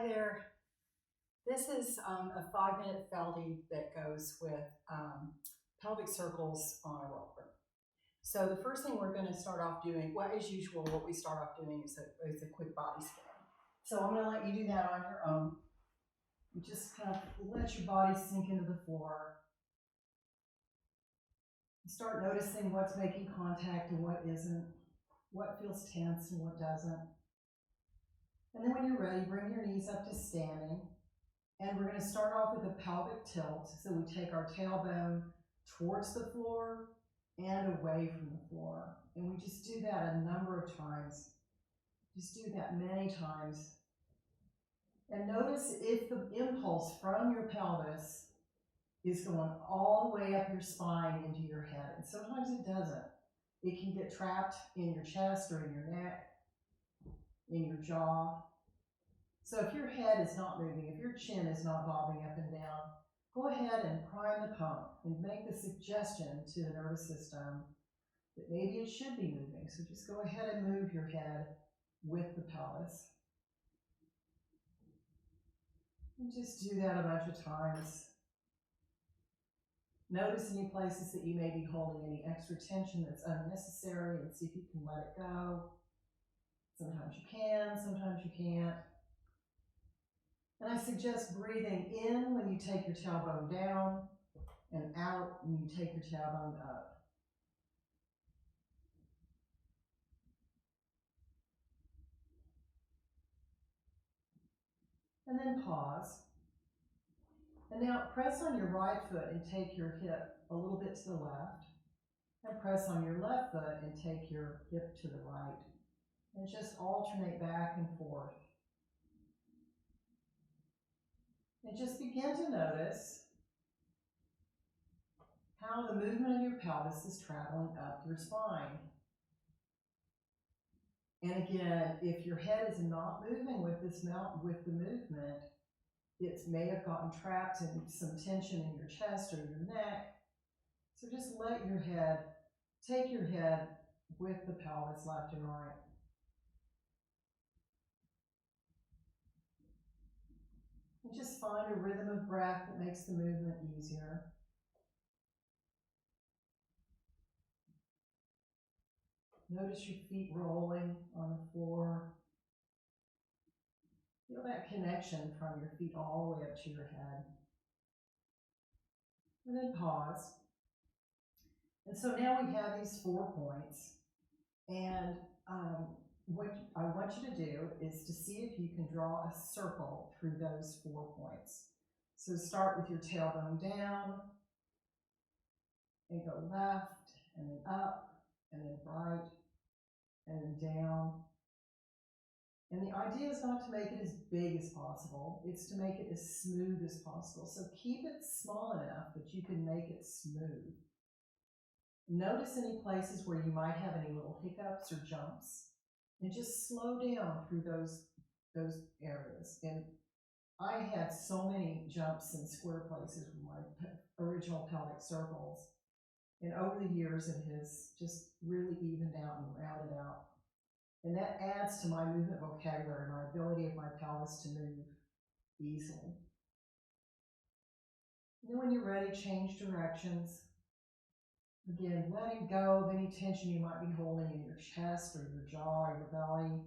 Hi there. This is a 5-minute Feldy that goes with pelvic circles on a roller. So the first thing we're going to start off doing, well, as usual, what we start off doing is a quick body scan. So I'm going to let you do that on your own. You just kind of let your body sink into the floor. Start noticing what's making contact and what isn't, what feels tense and what doesn't. And then when you're ready, bring your knees up to standing. And we're going to start off with a pelvic tilt. So we take our tailbone towards the floor and away from the floor. And we just do that a number of times. Just do that many times. And notice if the impulse from your pelvis is going all the way up your spine into your head. And sometimes it doesn't. It can get trapped in your chest or in your neck, in your jaw. So if your head is not moving, if your chin is not bobbing up and down, go ahead and prime the pump and make the suggestion to the nervous system that maybe it should be moving. So just go ahead and move your head with the pelvis. And just do that a bunch of times. Notice any places that you may be holding any extra tension that's unnecessary and see if you can let it go. Sometimes you can, sometimes you can't. And I suggest breathing in when you take your tailbone down and out when you take your tailbone up. And then pause. And now press on your right foot and take your hip a little bit to the left. And press on your left foot and take your hip to the right. And just alternate back and forth. And just begin to notice how the movement of your pelvis is traveling up your spine. And again, if your head is not moving with the movement, it may have gotten trapped in some tension in your chest or your neck. So just let your head, take your head with the pelvis left and right. And just find a rhythm of breath that makes the movement easier. Notice your feet rolling on the floor. Feel that connection from your feet all the way up to your head. And then pause. And so now we have these 4 points. And what I want you to do is to see if you can draw a circle through those 4 points. So start with your tailbone down, and go left, and then up, and then right, and then down. And the idea is not to make it as big as possible, it's to make it as smooth as possible. So keep it small enough that you can make it smooth. Notice any places where you might have any little hiccups or jumps, and just slow down through those areas. And I had so many jumps and square places with my original pelvic circles. And over the years, it has just really evened out and rounded out. And that adds to my movement vocabulary, my ability of my pelvis to move easily. And then when you're ready, change directions. Again, letting go of any tension you might be holding in your chest or your jaw or your belly.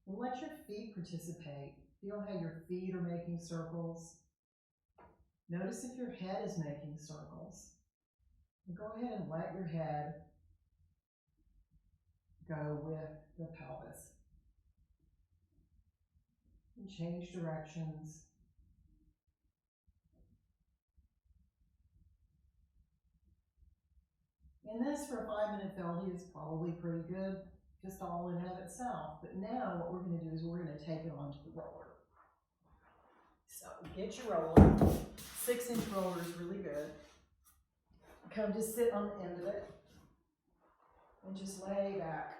And let your feet participate. Feel how your feet are making circles. Notice if your head is making circles. And go ahead and let your head go with the pelvis. And change directions. And this for a 5-minute Feldy is probably pretty good, just all in and of itself. But now what we're going to do is we're going to take it onto the roller. So get your roller. 6-inch roller is really good. Come just sit on the end of it and just lay back.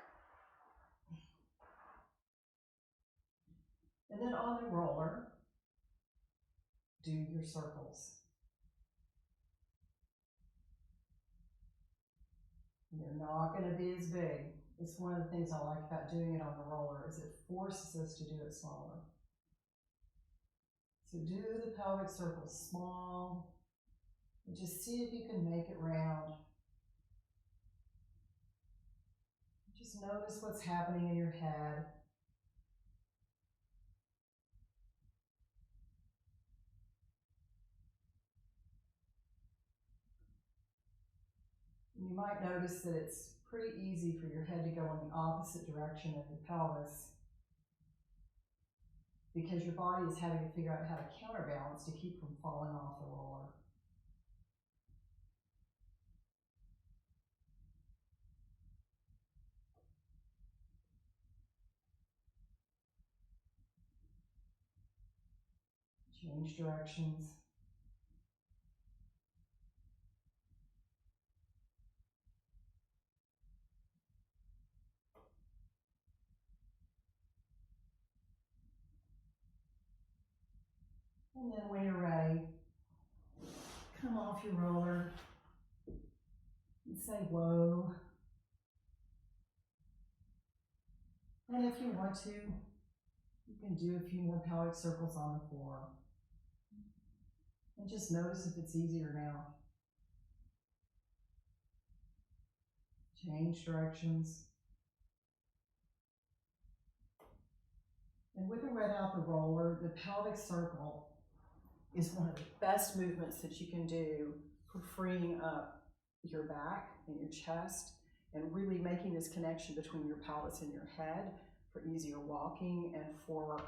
And then on the roller, do your circles. They're not going to be as big. It's one of the things I like about doing it on the roller is it forces us to do it smaller. So do the pelvic circle small, and just see if you can make it round. Just notice what's happening in your head. You might notice that it's pretty easy for your head to go in the opposite direction of your pelvis because your body is having to figure out how to counterbalance to keep from falling off the roller. Change directions. And then when you're ready, come off your roller and say whoa. And if you want to, you can do a few more pelvic circles on the floor. And just notice if it's easier now. Change directions. And with a red out the roller, the pelvic circle is one of the best movements that you can do for freeing up your back and your chest and really making this connection between your pelvis and your head for easier walking and for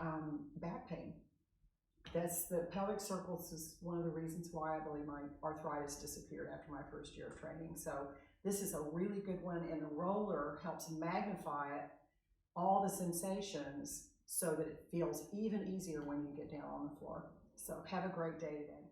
back pain. That's the pelvic circles is one of the reasons why I believe my arthritis disappeared after my first year of training. So this is a really good one, and the roller helps magnify it, all the sensations, so that it feels even easier when you get down on the floor. So have a great day today.